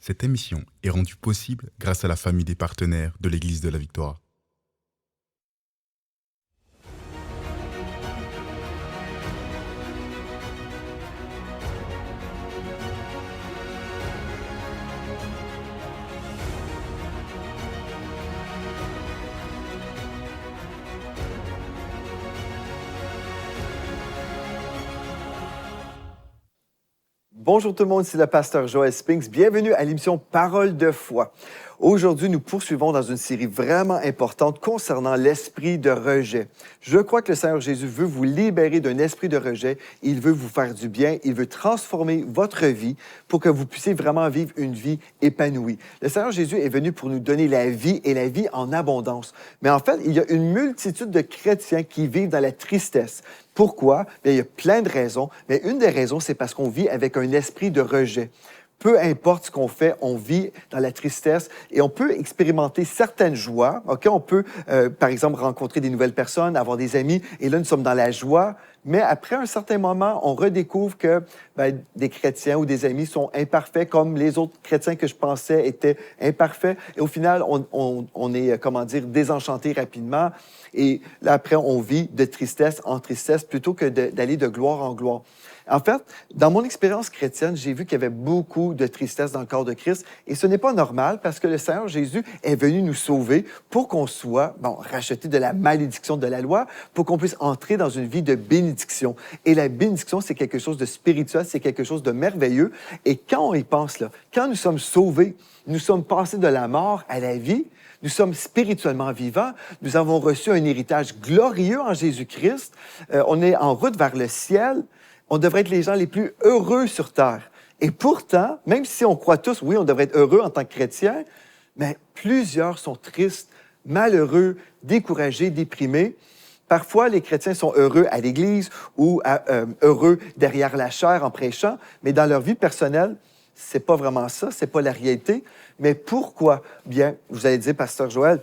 Cette émission est rendue possible grâce à la famille des partenaires de l'Église de la Victoire. Bonjour tout le monde, c'est le pasteur Joël Spinks. Bienvenue à l'émission Parole de foi. Aujourd'hui, nous poursuivons dans une série vraiment importante concernant l'esprit de rejet. Je crois que le Seigneur Jésus veut vous libérer d'un esprit de rejet. Il veut vous faire du bien. Il veut transformer votre vie pour que vous puissiez vraiment vivre une vie épanouie. Le Seigneur Jésus est venu pour nous donner la vie et la vie en abondance. Mais en fait, il y a une multitude de chrétiens qui vivent dans la tristesse. Pourquoi? Bien, il y a plein de raisons, mais une des raisons, c'est parce qu'on vit avec un esprit de rejet. Peu importe ce qu'on fait, on vit dans la tristesse et on peut expérimenter certaines joies. OK? On peut, par exemple, rencontrer des nouvelles personnes, avoir des amis, et là, nous sommes dans la joie. Mais après un certain moment, on redécouvre que des chrétiens ou des amis sont imparfaits, comme les autres chrétiens que je pensais étaient imparfaits. Et au final, on est, désenchanté rapidement. Et là, après, on vit de tristesse en tristesse plutôt que d'aller de gloire en gloire. En fait, dans mon expérience chrétienne, j'ai vu qu'il y avait beaucoup de tristesse dans le corps de Christ. Et ce n'est pas normal parce que le Seigneur Jésus est venu nous sauver pour qu'on soit, rachetés de la malédiction de la loi, pour qu'on puisse entrer dans une vie de bénédiction. Et la bénédiction, c'est quelque chose de spirituel, c'est quelque chose de merveilleux. Et quand on y pense, là, quand nous sommes sauvés, nous sommes passés de la mort à la vie, nous sommes spirituellement vivants. Nous avons reçu un héritage glorieux en Jésus-Christ. On est en route vers le ciel. On devrait être les gens les plus heureux sur terre. Et pourtant, même si on croit tous, oui, on devrait être heureux en tant que chrétien, mais plusieurs sont tristes, malheureux, découragés, déprimés. Parfois, les chrétiens sont heureux à l'Église ou heureux derrière la chair en prêchant, mais dans leur vie personnelle, c'est pas vraiment ça, c'est pas la réalité. Mais pourquoi? Bien, vous allez dire, pasteur Joël,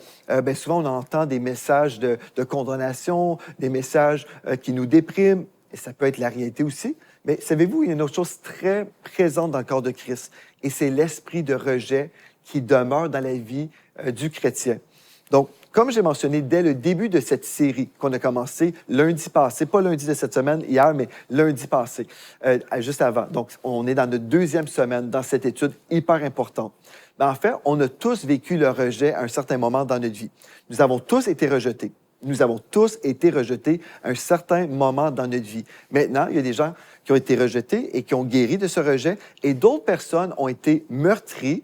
souvent on entend des messages de condamnation, des messages qui nous dépriment, et ça peut être la réalité aussi. Mais savez-vous, il y a une autre chose très présente dans le corps de Christ, et c'est l'esprit de rejet qui demeure dans la vie du chrétien. Donc, comme j'ai mentionné dès le début de cette série qu'on a commencé lundi passé, pas lundi de cette semaine, hier, mais lundi passé, juste avant. Donc, on est dans notre deuxième semaine dans cette étude hyper importante. En fait, on a tous vécu le rejet à un certain moment dans notre vie. Nous avons tous été rejetés. Nous avons tous été rejetés à un certain moment dans notre vie. Maintenant, il y a des gens qui ont été rejetés et qui ont guéri de ce rejet, et d'autres personnes ont été meurtries.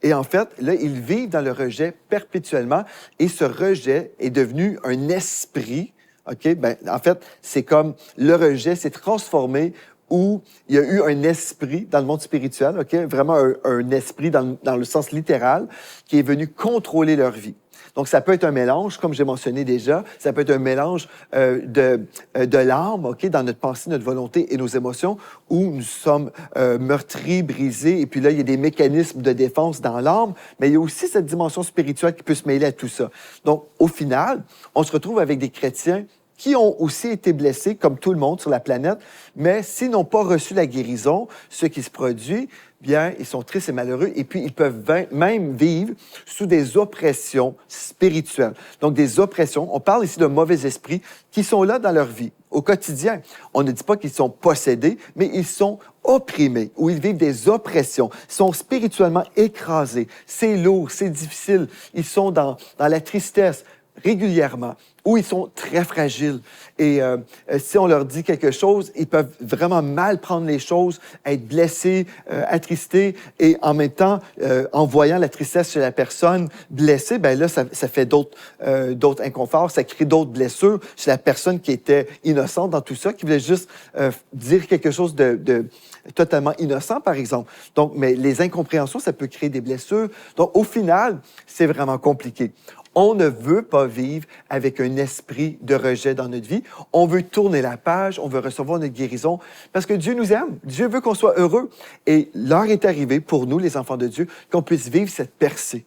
Et en fait, là, ils vivent dans le rejet perpétuellement, et ce rejet est devenu un esprit. OK? En fait, c'est comme le rejet s'est transformé où il y a eu un esprit dans le monde spirituel, OK? Vraiment un esprit dans le sens littéral, qui est venu contrôler leur vie. Donc, ça peut être un mélange, comme j'ai mentionné déjà, ça peut être un mélange de l'âme, OK, dans notre pensée, notre volonté et nos émotions, où nous sommes meurtris, brisés, et puis là, il y a des mécanismes de défense dans l'âme, mais il y a aussi cette dimension spirituelle qui peut se mêler à tout ça. Donc, au final, on se retrouve avec des chrétiens qui ont aussi été blessés, comme tout le monde sur la planète, mais s'ils n'ont pas reçu la guérison, ce qui se produit, bien, ils sont tristes et malheureux, et puis ils peuvent même vivre sous des oppressions spirituelles. Donc, des oppressions, on parle ici de mauvais esprits qui sont là dans leur vie, au quotidien. On ne dit pas qu'ils sont possédés, mais ils sont opprimés, ou ils vivent des oppressions, ils sont spirituellement écrasés. C'est lourd, c'est difficile, ils sont dans la tristesse régulièrement, où ils sont très fragiles. Et si on leur dit quelque chose, ils peuvent vraiment mal prendre les choses, être blessés, attristés, et en même temps, en voyant la tristesse chez la personne blessée, là, ça fait d'autres inconforts, ça crée d'autres blessures chez la personne qui était innocente dans tout ça, qui voulait juste dire quelque chose de totalement innocent, par exemple. Donc, mais les incompréhensions, ça peut créer des blessures. Donc, au final, c'est vraiment compliqué. On ne veut pas vivre avec un esprit de rejet dans notre vie. On veut tourner la page, on veut recevoir notre guérison parce que Dieu nous aime. Dieu veut qu'on soit heureux. Et l'heure est arrivée pour nous, les enfants de Dieu, qu'on puisse vivre cette percée.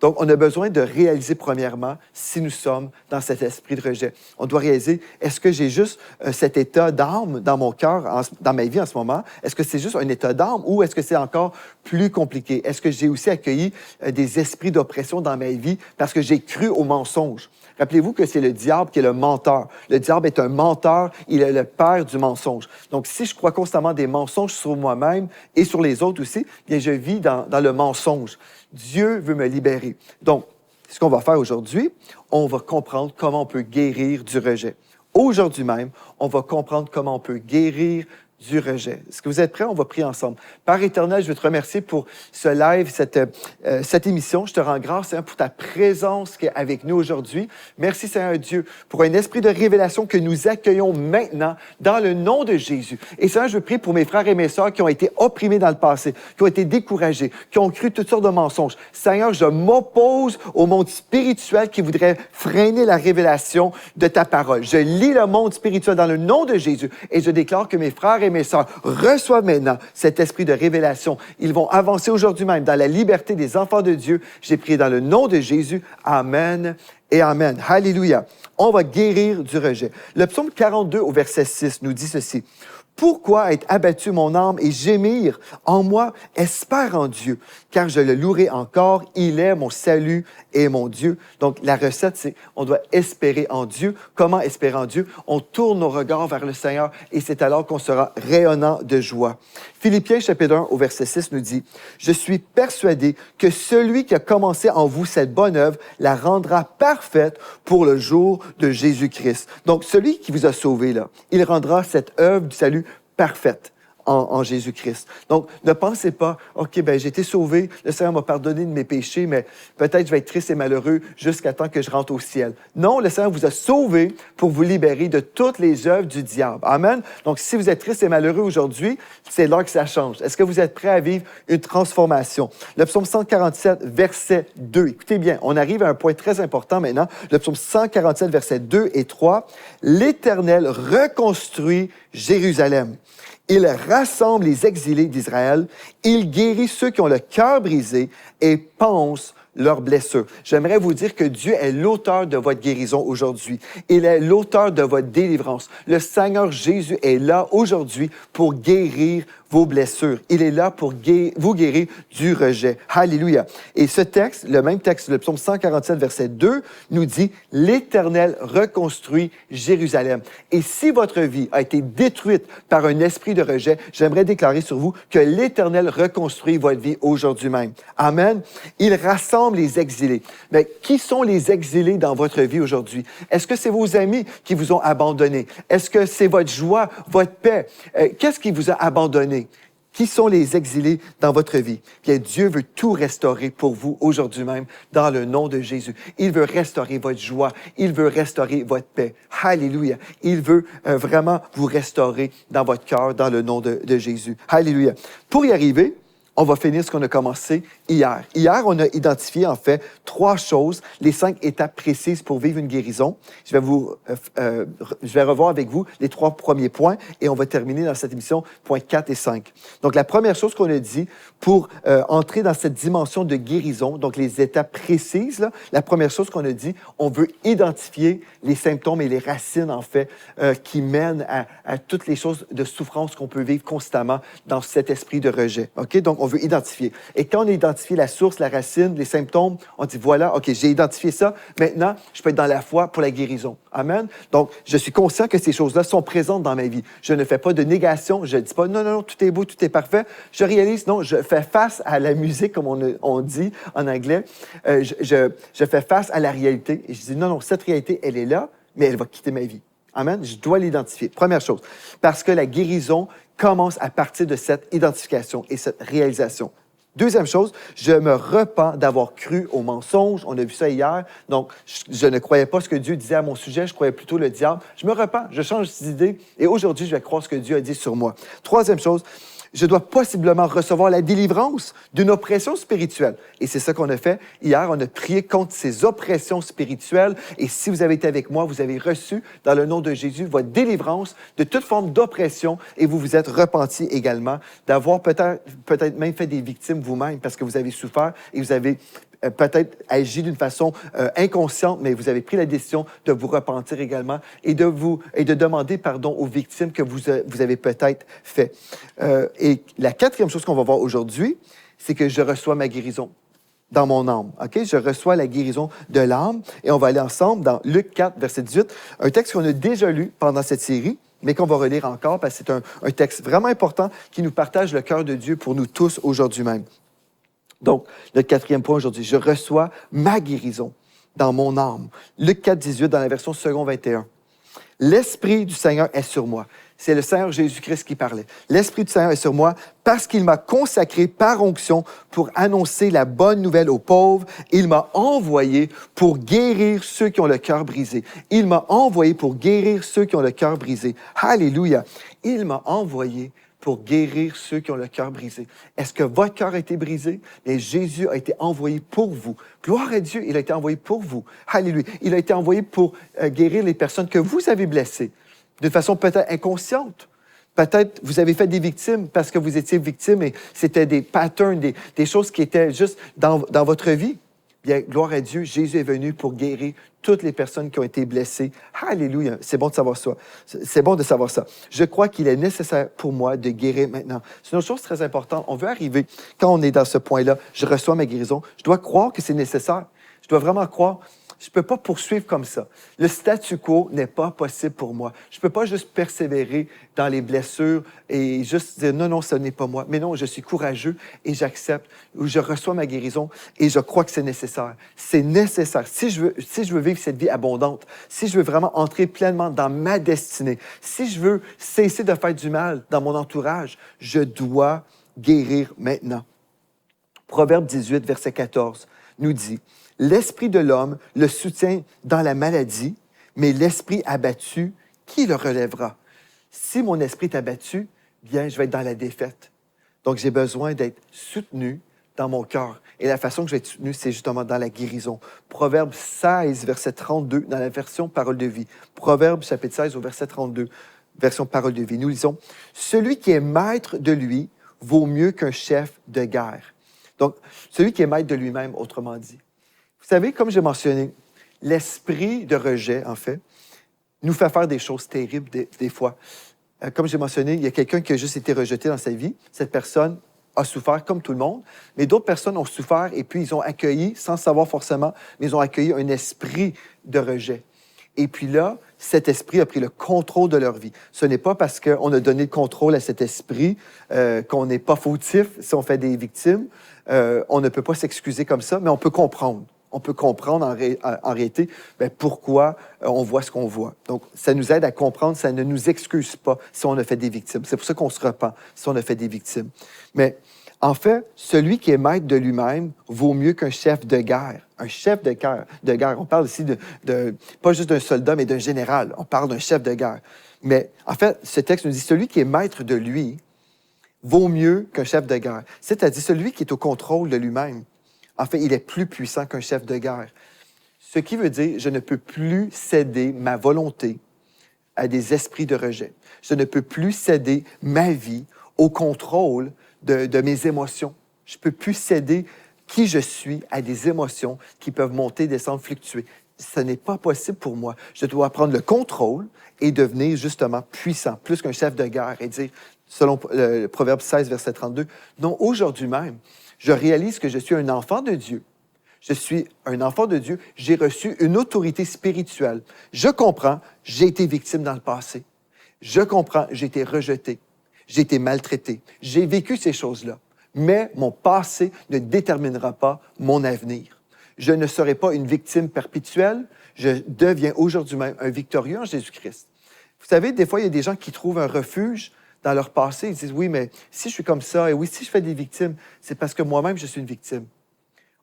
Donc, on a besoin de réaliser premièrement si nous sommes dans cet esprit de rejet. On doit réaliser, est-ce que j'ai juste cet état d'âme dans mon cœur, dans ma vie en ce moment? Est-ce que c'est juste un état d'âme ou est-ce que c'est encore plus compliqué? Est-ce que j'ai aussi accueilli des esprits d'oppression dans ma vie parce que j'ai cru au mensonge? Rappelez-vous que c'est le diable qui est le menteur. Le diable est un menteur, il est le père du mensonge. Donc, si je crois constamment des mensonges sur moi-même et sur les autres aussi, bien, je vis dans le mensonge. Dieu veut me libérer. Donc, ce qu'on va faire aujourd'hui, on va comprendre comment on peut guérir du rejet. Aujourd'hui même, on va comprendre comment on peut guérir du rejet. Est-ce que vous êtes prêts? On va prier ensemble. Père éternel, je veux te remercier pour ce live, cette émission. Je te rends grâce, Seigneur, pour ta présence qui est avec nous aujourd'hui. Merci, Seigneur Dieu, pour un esprit de révélation que nous accueillons maintenant dans le nom de Jésus. Et Seigneur, je prie pour mes frères et mes sœurs qui ont été opprimés dans le passé, qui ont été découragés, qui ont cru toutes sortes de mensonges. Seigneur, je m'oppose au monde spirituel qui voudrait freiner la révélation de ta parole. Je lis le monde spirituel dans le nom de Jésus et je déclare que mes frères et mes sœurs reçoivent maintenant cet esprit de révélation. Ils vont avancer aujourd'hui même dans la liberté des enfants de Dieu. J'ai prié dans le nom de Jésus. Amen et amen. Alléluia. On va guérir du rejet. Le psaume 42 au verset 6 nous dit ceci. Pourquoi être abattu mon âme et gémir en moi? Espère en Dieu, car je le louerai encore. Il est mon salut et mon Dieu. Donc, la recette, c'est on doit espérer en Dieu. Comment espérer en Dieu? On tourne nos regards vers le Seigneur et c'est alors qu'on sera rayonnant de joie. Philippiens chapitre 1 au verset 6 nous dit, « Je suis persuadé que celui qui a commencé en vous cette bonne œuvre la rendra parfaite pour le jour de Jésus-Christ. » Donc, celui qui vous a sauvé, là, il rendra cette œuvre du salut parfaite en Jésus-Christ. Donc, ne pensez pas, OK, ben j'ai été sauvé, le Seigneur m'a pardonné de mes péchés, mais peut-être je vais être triste et malheureux jusqu'à temps que je rentre au ciel. Non, le Seigneur vous a sauvé pour vous libérer de toutes les œuvres du diable. Amen. Donc, si vous êtes triste et malheureux aujourd'hui, c'est l'heure que ça change. Est-ce que vous êtes prêts à vivre une transformation? Le psaume 147, verset 2. Écoutez bien, on arrive à un point très important maintenant. Le psaume 147, verset 2 et 3. « L'Éternel reconstruit Jérusalem. Il rassemble les exilés d'Israël. Il guérit ceux qui ont le cœur brisé et pense leurs blessures. » J'aimerais vous dire que Dieu est l'auteur de votre guérison aujourd'hui. Il est l'auteur de votre délivrance. Le Seigneur Jésus est là aujourd'hui pour guérir vos blessures. Il est là pour vous guérir du rejet. Alléluia. Et ce texte, le même texte, le psaume 147, verset 2, nous dit « L'Éternel reconstruit Jérusalem. » Et si votre vie a été détruite par un esprit de rejet, j'aimerais déclarer sur vous que l'Éternel reconstruit votre vie aujourd'hui même. Amen. Il rassemble les exilés. Mais qui sont les exilés dans votre vie aujourd'hui? Est-ce que c'est vos amis qui vous ont abandonné? Est-ce que c'est votre joie, votre paix? Qu'est-ce qui vous a abandonné? Qui sont les exilés dans votre vie? Bien, Dieu veut tout restaurer pour vous aujourd'hui même dans le nom de Jésus. Il veut restaurer votre joie. Il veut restaurer votre paix. Alléluia. Il veut vraiment vous restaurer dans votre cœur dans le nom de Jésus. Alléluia. Pour y arriver, on va finir ce qu'on a commencé hier. Hier, on a identifié en fait 3 choses, les 5 étapes précises pour vivre une guérison. Je vais revoir avec vous les 3 premiers points et on va terminer dans cette émission points 4 et 5. Donc, la première chose qu'on a dit pour entrer dans cette dimension de guérison, donc les étapes précises, là, la première chose qu'on a dit, on veut identifier les symptômes et les racines en fait qui mènent à toutes les choses de souffrance qu'on peut vivre constamment dans cet esprit de rejet. OK? Donc, on veut identifier. Et quand on a identifié la source, la racine, les symptômes, on dit, voilà, OK, j'ai identifié ça. Maintenant, je peux être dans la foi pour la guérison. Amen. Donc, je suis conscient que ces choses-là sont présentes dans ma vie. Je ne fais pas de négation. Je ne dis pas, non, non, non, tout est beau, tout est parfait. Je réalise, non, je fais face à la musique, comme on dit en anglais. Je fais face à la réalité. Et je dis, non, non, cette réalité, elle est là, mais elle va quitter ma vie. Amen. Je dois l'identifier. Première chose. Parce que la guérison commence à partir de cette identification et cette réalisation. Deuxième chose, je me repens d'avoir cru au mensonge. On a vu ça hier. Donc, je ne croyais pas ce que Dieu disait à mon sujet. Je croyais plutôt le diable. Je me repens. Je change d'idée. Et aujourd'hui, je vais croire ce que Dieu a dit sur moi. Troisième chose, je dois possiblement recevoir la délivrance d'une oppression spirituelle. Et c'est ça qu'on a fait. Hier, on a prié contre ces oppressions spirituelles. Et si vous avez été avec moi, vous avez reçu, dans le nom de Jésus, votre délivrance de toute forme d'oppression. Et vous vous êtes repentis également d'avoir peut-être même fait des victimes vous-même parce que vous avez souffert et vous avez peut-être agi d'une façon inconsciente, mais vous avez pris la décision de vous repentir également et de demander pardon aux victimes que vous avez peut-être fait. Et la quatrième chose qu'on va voir aujourd'hui, c'est que je reçois ma guérison dans mon âme. OK? Je reçois la guérison de l'âme. Et on va aller ensemble dans Luc 4, verset 18, un texte qu'on a déjà lu pendant cette série, mais qu'on va relire encore parce que c'est un texte vraiment important qui nous partage le cœur de Dieu pour nous tous aujourd'hui même. Donc, le quatrième point aujourd'hui, je reçois ma guérison dans mon âme. Luc 4, 18, dans la version second 21. L'Esprit du Seigneur est sur moi. C'est le Seigneur Jésus-Christ qui parlait. L'Esprit du Seigneur est sur moi parce qu'il m'a consacré par onction pour annoncer la bonne nouvelle aux pauvres. Il m'a envoyé pour guérir ceux qui ont le cœur brisé. Il m'a envoyé pour guérir ceux qui ont le cœur brisé. Alléluia. Il m'a envoyé pour guérir ceux qui ont le cœur brisé. Est-ce que votre cœur a été brisé? Mais Jésus a été envoyé pour vous. Gloire à Dieu, il a été envoyé pour vous. Alléluia. Il a été envoyé pour guérir les personnes que vous avez blessées, d'une façon peut-être inconsciente. Peut-être vous avez fait des victimes parce que vous étiez victime et c'était des patterns, des choses qui étaient juste dans votre vie. Bien, gloire à Dieu, Jésus est venu pour guérir toutes les personnes qui ont été blessées. Alléluia, c'est bon de savoir ça. C'est bon de savoir ça. Je crois qu'il est nécessaire pour moi de guérir maintenant. C'est une autre chose très importante. On veut arriver, quand on est dans ce point-là, je reçois ma guérison, je dois croire que c'est nécessaire. Je dois vraiment croire. Je ne peux pas poursuivre comme ça. Le statu quo n'est pas possible pour moi. Je ne peux pas juste persévérer dans les blessures et juste dire non, ce n'est pas moi. Mais non, je suis courageux et j'accepte, je reçois ma guérison et je crois que c'est nécessaire. C'est nécessaire. Si je veux vivre cette vie abondante, si je veux vraiment entrer pleinement dans ma destinée, si je veux cesser de faire du mal dans mon entourage, je dois guérir maintenant. Proverbe 18, verset 14, nous dit: l'esprit de l'homme le soutient dans la maladie, mais l'esprit abattu, qui le relèvera? Si mon esprit est abattu, bien, je vais être dans la défaite. Donc, j'ai besoin d'être soutenu dans mon cœur. Et la façon que je vais être soutenu, c'est justement dans la guérison. Proverbe 16, verset 32, dans la version Parole de vie. Proverbe, chapitre 16, au verset 32, version Parole de vie. Nous lisons: celui qui est maître de lui vaut mieux qu'un chef de guerre. Donc, celui qui est maître de lui-même, autrement dit. Vous savez, comme j'ai mentionné, l'esprit de rejet, en fait, nous fait faire des choses terribles des fois. Comme j'ai mentionné, il y a quelqu'un qui a juste été rejeté dans sa vie. Cette personne a souffert comme tout le monde, mais d'autres personnes ont souffert et puis ils ont accueilli, sans savoir forcément, mais ils ont accueilli un esprit de rejet. Et puis là, cet esprit a pris le contrôle de leur vie. Ce n'est pas parce qu'on a donné le contrôle à cet esprit qu'on n'est pas fautif si on fait des victimes. On ne peut pas s'excuser comme ça, mais on peut comprendre. On peut comprendre en réalité pourquoi on voit ce qu'on voit. Donc, ça nous aide à comprendre, ça ne nous excuse pas si on a fait des victimes. C'est pour ça qu'on se repent si on a fait des victimes. Mais en fait, celui qui est maître de lui-même vaut mieux qu'un chef de guerre. Un chef de guerre. On parle ici pas juste d'un soldat, mais d'un général. On parle d'un chef de guerre. Mais en fait, ce texte nous dit, celui qui est maître de lui vaut mieux qu'un chef de guerre. C'est-à-dire celui qui est au contrôle de lui-même. En fait, il est plus puissant qu'un chef de guerre. Ce qui veut dire, je ne peux plus céder ma volonté à des esprits de rejet. Je ne peux plus céder ma vie au contrôle de mes émotions. Je ne peux plus céder qui je suis à des émotions qui peuvent monter, descendre, fluctuer. Ce n'est pas possible pour moi. Je dois prendre le contrôle et devenir justement puissant, plus qu'un chef de guerre, et dire, selon le Proverbe 16, verset 32, non, aujourd'hui même, je réalise que je suis un enfant de Dieu. Je suis un enfant de Dieu. J'ai reçu une autorité spirituelle. Je comprends, j'ai été victime dans le passé. Je comprends, j'ai été rejeté. J'ai été maltraité. J'ai vécu ces choses-là. Mais mon passé ne déterminera pas mon avenir. Je ne serai pas une victime perpétuelle. Je deviens aujourd'hui même un victorieux en Jésus-Christ. Vous savez, des fois, il y a des gens qui trouvent un refuge dans leur passé. Ils disent, oui, mais si je suis comme ça, et oui, si je fais des victimes, c'est parce que moi-même, je suis une victime.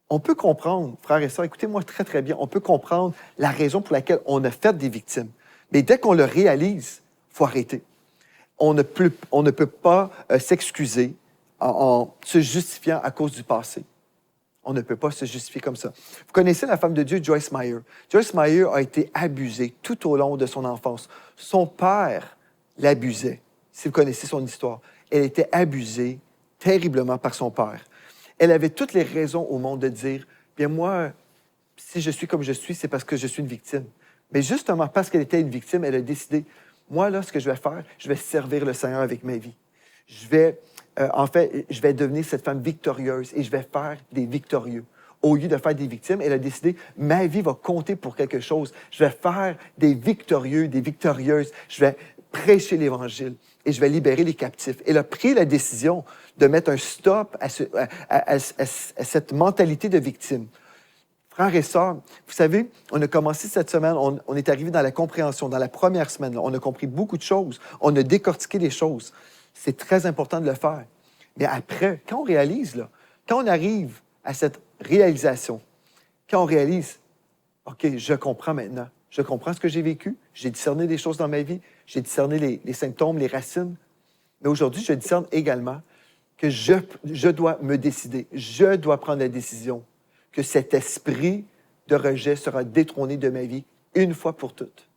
On peut comprendre, frères et sœurs, écoutez-moi très, très bien, on peut comprendre la raison pour laquelle on a fait des victimes. Mais dès qu'on le réalise, il faut arrêter. On ne peut pas s'excuser en se justifiant à cause du passé. On ne peut pas se justifier comme ça. Vous connaissez la femme de Dieu, Joyce Meyer. Joyce Meyer a été abusée tout au long de son enfance. Son père l'abusait, si vous connaissez son histoire. Elle était abusée terriblement par son père. Elle avait toutes les raisons au monde de dire bien moi, si je suis comme je suis, c'est parce que je suis une victime. Mais justement, parce qu'elle était une victime, elle a décidé, moi, là, ce que je vais faire, je vais servir le Seigneur avec ma vie. Je vais devenir cette femme victorieuse et je vais faire des victorieux. Au lieu de faire des victimes, elle a décidé, ma vie va compter pour quelque chose. Je vais faire des victorieux, des victorieuses. Je vais prêcher l'Évangile et je vais libérer les captifs. Elle a pris la décision de mettre un stop à cette mentalité de victime. Frères et sœurs, vous savez, on a commencé cette semaine, on est arrivé dans la compréhension, dans la première semaine, là, on a compris beaucoup de choses, on a décortiqué les choses. C'est très important de le faire. Mais après, quand on réalise, là, quand on arrive à cette réalisation, quand on réalise, OK, je comprends maintenant, je comprends ce que j'ai vécu, j'ai discerné des choses dans ma vie, j'ai discerné les symptômes, les racines, mais aujourd'hui, je discerne également que je dois me décider, je dois prendre la décision que cet esprit de rejet sera détrôné de ma vie une fois pour toutes.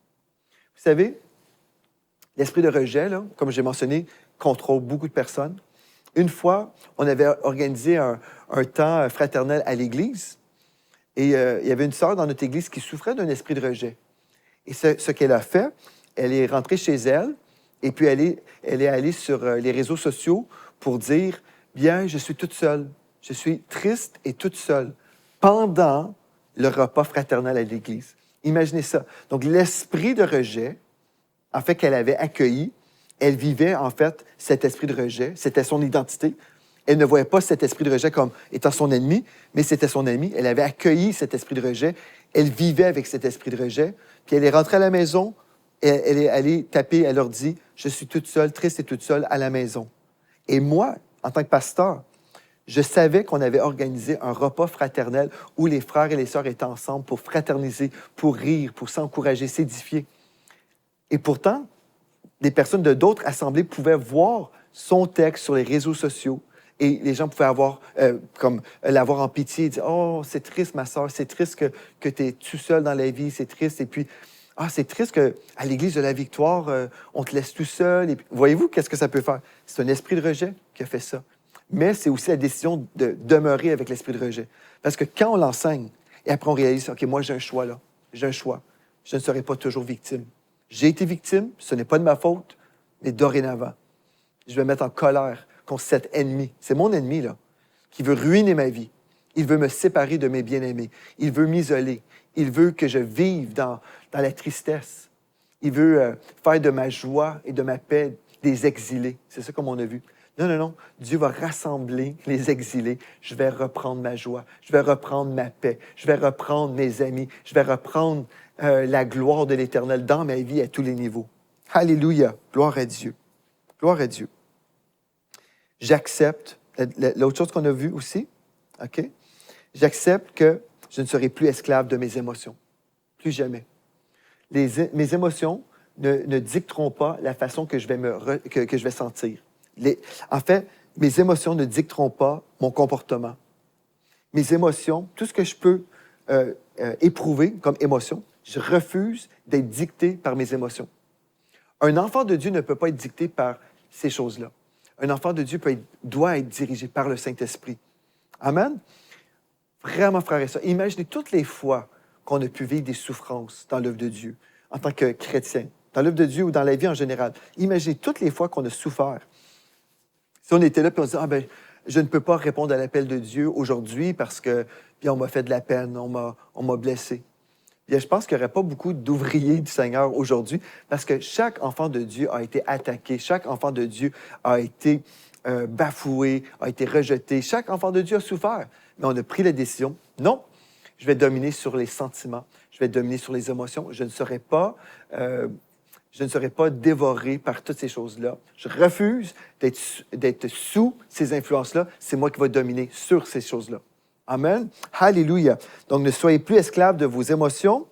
Vous savez, l'esprit de rejet, là, comme j'ai mentionné, contrôle beaucoup de personnes. Une fois, on avait organisé un temps fraternel à l'Église et il y avait une sœur dans notre Église qui souffrait d'un esprit de rejet. Et ce qu'elle a fait, elle est rentrée chez elle et puis elle est allée sur les réseaux sociaux pour dire « Bien, je suis toute seule, je suis triste et toute seule » pendant le repas fraternel à l'Église. Imaginez ça. Donc, l'esprit de rejet, en fait, qu'elle avait accueilli, elle vivait, en fait, cet esprit de rejet. C'était son identité. Elle ne voyait pas cet esprit de rejet comme étant son ennemi, mais c'était son ami. Elle avait accueilli cet esprit de rejet. Elle vivait avec cet esprit de rejet. Puis elle est rentrée à la maison et elle est allée taper, elle leur dit « Je suis toute seule, triste et toute seule à la maison. » Et moi, en tant que pasteur, je savais qu'on avait organisé un repas fraternel où les frères et les sœurs étaient ensemble pour fraterniser, pour rire, pour s'encourager, s'édifier. Et pourtant, des personnes de d'autres assemblées pouvaient voir son texte sur les réseaux sociaux et les gens pouvaient l'avoir en pitié et dire « Oh, c'est triste, ma sœur, c'est triste que tu es tout seul dans la vie, c'est triste. » Et puis, « Ah, c'est triste qu'à l'Église de la Victoire, on te laisse tout seul. » Et puis, voyez-vous, qu'est-ce que ça peut faire? C'est un esprit de rejet qui a fait ça. Mais c'est aussi la décision de demeurer avec l'esprit de rejet. Parce que quand on l'enseigne, et après on réalise, OK, moi j'ai un choix là, j'ai un choix. Je ne serai pas toujours victime. J'ai été victime, ce n'est pas de ma faute, mais dorénavant, je vais me mettre en colère contre cet ennemi. C'est mon ennemi, là, qui veut ruiner ma vie. Il veut me séparer de mes bien-aimés. Il veut m'isoler. Il veut que je vive dans la tristesse. Il veut faire de ma joie et de ma paix des exilés. C'est ça comme on a vu. Non, non, non. Dieu va rassembler les exilés. Je vais reprendre ma joie. Je vais reprendre ma paix. Je vais reprendre mes amis. Je vais reprendre la gloire de l'Éternel dans ma vie à tous les niveaux. Alléluia. Gloire à Dieu. Gloire à Dieu. J'accepte. L'autre chose qu'on a vue aussi, OK? J'accepte que je ne serai plus esclave de mes émotions. Plus jamais. Mes émotions ne dicteront pas la façon que je vais sentir. En fait, mes émotions ne dicteront pas mon comportement. Mes émotions, tout ce que je peux éprouver comme émotion, je refuse d'être dicté par mes émotions. Un enfant de Dieu ne peut pas être dicté par ces choses-là. Un enfant de Dieu doit être dirigé par le Saint-Esprit. Amen? Vraiment, frères et sœurs, imaginez toutes les fois qu'on a pu vivre des souffrances dans l'œuvre de Dieu, en tant que chrétien, dans l'œuvre de Dieu ou dans la vie en général. Imaginez toutes les fois qu'on a souffert. Si on était là et on se dit, je ne peux pas répondre à l'appel de Dieu aujourd'hui parce que bien, on m'a fait de la peine, on m'a blessé. Bien, je pense qu'il n'y aurait pas beaucoup d'ouvriers du Seigneur aujourd'hui parce que chaque enfant de Dieu a été attaqué, chaque enfant de Dieu a été bafoué, a été rejeté, chaque enfant de Dieu a souffert. Mais on a pris la décision, non, je vais dominer sur les sentiments, je vais dominer sur les émotions, je ne serai pas dévoré par toutes ces choses-là. Je refuse d'être sous ces influences-là. C'est moi qui vais dominer sur ces choses-là. Amen. Alléluia. Donc, ne soyez plus esclaves de vos émotions.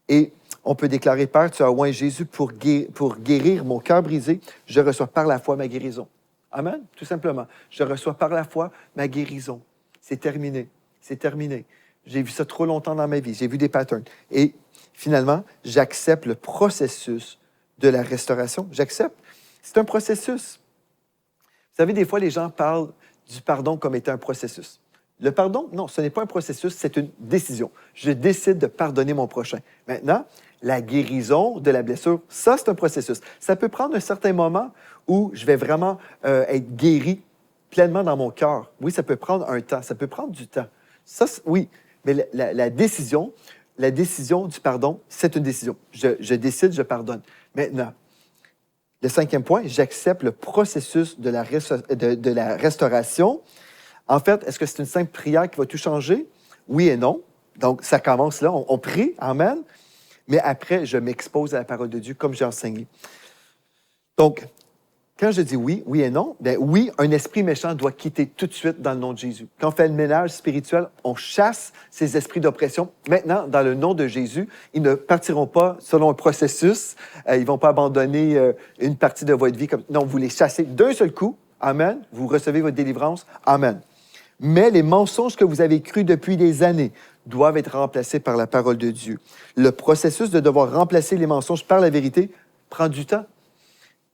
Et on peut déclarer, Père, tu as oint Jésus pour guérir mon cœur brisé. Je reçois par la foi ma guérison. Amen. Tout simplement. Je reçois par la foi ma guérison. C'est terminé. C'est terminé. J'ai vu ça trop longtemps dans ma vie. J'ai vu des patterns. Et finalement, j'accepte le processus de la restauration. J'accepte. C'est un processus. Vous savez, des fois, les gens parlent du pardon comme étant un processus. Le pardon, non, ce n'est pas un processus, c'est une décision. Je décide de pardonner mon prochain. Maintenant, la guérison de la blessure, ça, c'est un processus. Ça peut prendre un certain moment où je vais vraiment être guéri pleinement dans mon cœur. Oui, ça peut prendre un temps, ça peut prendre du temps. Ça, oui, mais la décision du pardon, c'est une décision. Je décide, je pardonne. Maintenant, le 5e point, j'accepte le processus de la restauration. En fait, est-ce que c'est une simple prière qui va tout changer? Oui et non. Donc, ça commence là. On prie, amen. Mais après, je m'expose à la parole de Dieu comme j'ai enseigné. Donc, quand je dis oui, oui et non, bien oui, un esprit méchant doit quitter tout de suite dans le nom de Jésus. Quand on fait le ménage spirituel, on chasse ces esprits d'oppression. Maintenant, dans le nom de Jésus, ils ne partiront pas selon un processus. Ils ne vont pas abandonner une partie de votre vie. Non, vous les chassez d'un seul coup. Amen. Vous recevez votre délivrance. Amen. Mais les mensonges que vous avez crus depuis des années doivent être remplacés par la parole de Dieu. Le processus de devoir remplacer les mensonges par la vérité prend du temps.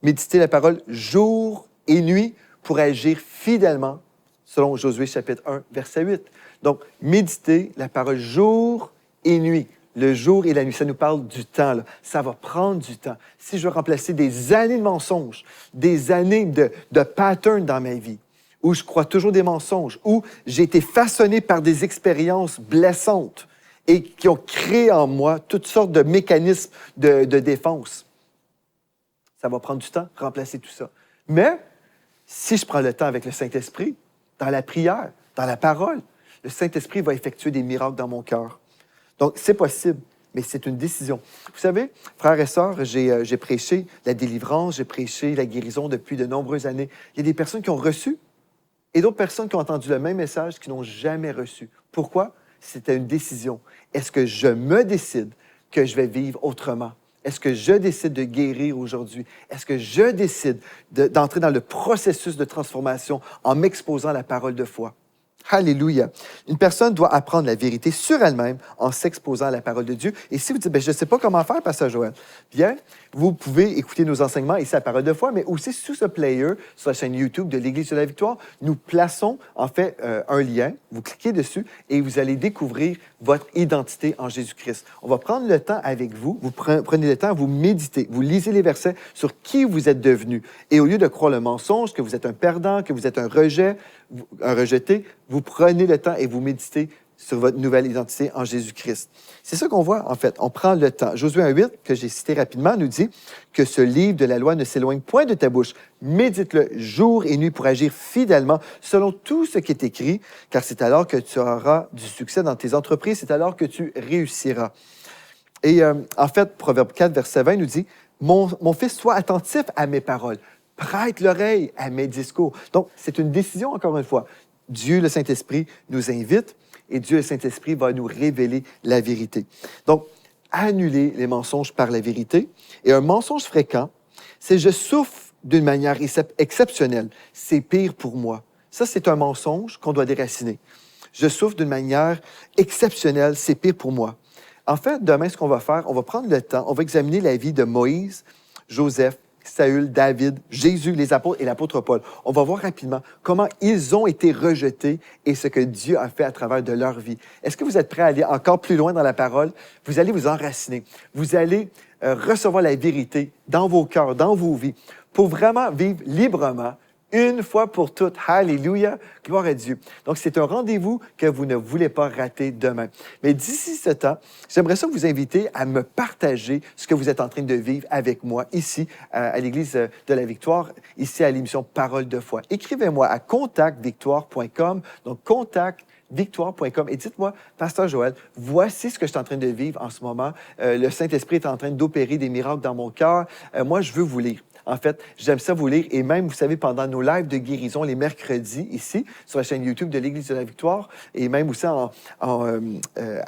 Méditez la parole jour et nuit pour agir fidèlement, selon Josué chapitre 1, verset 8. Donc, méditez la parole jour et nuit. Le jour et la nuit, ça nous parle du temps, là. Ça va prendre du temps. Si je veux remplacer des années de mensonges, des années de patterns dans ma vie, où je crois toujours des mensonges, où j'ai été façonné par des expériences blessantes et qui ont créé en moi toutes sortes de mécanismes de défense. Ça va prendre du temps, remplacer tout ça. Mais si je prends le temps avec le Saint-Esprit, dans la prière, dans la parole, le Saint-Esprit va effectuer des miracles dans mon cœur. Donc, c'est possible, mais c'est une décision. Vous savez, frères et sœurs, j'ai prêché la délivrance, j'ai prêché la guérison depuis de nombreuses années. Il y a des personnes qui ont reçu et d'autres personnes qui ont entendu le même message qui n'ont jamais reçu. Pourquoi? C'était une décision. Est-ce que je me décide que je vais vivre autrement? Est-ce que je décide de guérir aujourd'hui? Est-ce que je décide d'entrer dans le processus de transformation en m'exposant à la parole de foi? Alléluia. Une personne doit apprendre la vérité sur elle-même en s'exposant à la parole de Dieu. Et si vous dites, je ne sais pas comment faire, Pasteur Joël, bien, vous pouvez écouter nos enseignements ici à la parole de foi, mais aussi sous ce player, sur la chaîne YouTube de l'Église de la Victoire, nous plaçons en fait un lien. Vous cliquez dessus et vous allez découvrir votre identité en Jésus-Christ. On va prendre le temps avec vous. Vous prenez le temps, vous méditez, vous lisez les versets sur qui vous êtes devenu. Et au lieu de croire le mensonge, que vous êtes un perdant, que vous êtes un rejeté, vous prenez le temps et vous méditez sur votre nouvelle identité en Jésus-Christ. C'est ça qu'on voit, en fait. On prend le temps. Josué 1,8, que j'ai cité rapidement, nous dit que ce livre de la loi ne s'éloigne point de ta bouche. Médite-le jour et nuit pour agir fidèlement selon tout ce qui est écrit, car c'est alors que tu auras du succès dans tes entreprises, c'est alors que tu réussiras. Et en fait, Proverbe 4, verset 20 nous dit « Mon fils, sois attentif à mes paroles. Prête l'oreille à mes discours. » Donc, c'est une décision, encore une fois. Dieu, le Saint-Esprit, nous invite et Dieu, le Saint-Esprit, va nous révéler la vérité. Donc, annuler les mensonges par la vérité. Et un mensonge fréquent, c'est « je souffre d'une manière exceptionnelle. C'est pire pour moi. » Ça, c'est un mensonge qu'on doit déraciner. Je souffre d'une manière exceptionnelle. C'est pire pour moi. En fait, demain, ce qu'on va faire, on va prendre le temps, on va examiner la vie de Moïse, Joseph, Saül, David, Jésus, les apôtres et l'apôtre Paul. On va voir rapidement comment ils ont été rejetés et ce que Dieu a fait à travers de leur vie. Est-ce que vous êtes prêts à aller encore plus loin dans la parole? Vous allez vous enraciner. Vous allez recevoir la vérité dans vos cœurs, dans vos vies, pour vraiment vivre librement, une fois pour toutes. Alléluia, gloire à Dieu. Donc, c'est un rendez-vous que vous ne voulez pas rater demain. Mais d'ici ce temps, j'aimerais ça vous inviter à me partager ce que vous êtes en train de vivre avec moi ici à l'Église de la Victoire, ici à l'émission Parole de foi. Écrivez-moi à contactvictoire.com, donc contactvictoire.com et dites-moi, Pasteur Joël, voici ce que je suis en train de vivre en ce moment. Le Saint-Esprit est en train d'opérer des miracles dans mon cœur. Moi, je veux vous lire. En fait, j'aime ça vous lire. Et même, vous savez, pendant nos lives de guérison, les mercredis, ici, sur la chaîne YouTube de l'Église de la Victoire, et même aussi à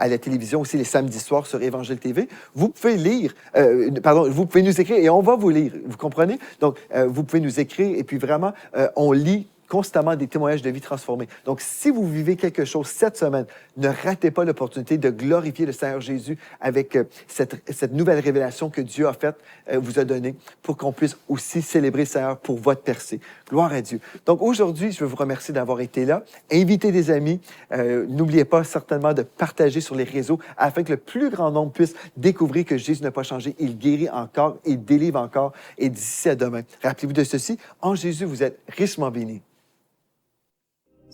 la télévision, aussi les samedis soirs sur Évangile TV, vous pouvez lire, vous pouvez nous écrire et on va vous lire. Vous comprenez? Donc, vous pouvez nous écrire et puis vraiment, on lit constamment des témoignages de vie transformés. Donc, si vous vivez quelque chose cette semaine, ne ratez pas l'opportunité de glorifier le Seigneur Jésus avec cette nouvelle révélation que Dieu a faite, vous a donnée, pour qu'on puisse aussi célébrer le Seigneur pour votre percée. Gloire à Dieu. Donc, aujourd'hui, je veux vous remercier d'avoir été là. Invitez des amis. N'oubliez pas certainement de partager sur les réseaux afin que le plus grand nombre puisse découvrir que Jésus n'a pas changé. Il guérit encore, il délivre encore. Et d'ici à demain, rappelez-vous de ceci, en Jésus, vous êtes richement bénis.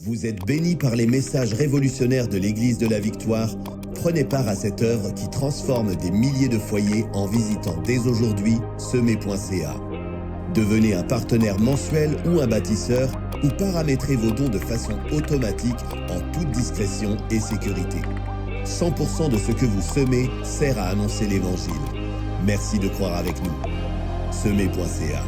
Vous êtes bénis par les messages révolutionnaires de l'Église de la Victoire. Prenez part à cette œuvre qui transforme des milliers de foyers en visitant dès aujourd'hui semer.ca. Devenez un partenaire mensuel ou un bâtisseur ou paramétrez vos dons de façon automatique en toute discrétion et sécurité. 100% de ce que vous semez sert à annoncer l'Évangile. Merci de croire avec nous. Semer.ca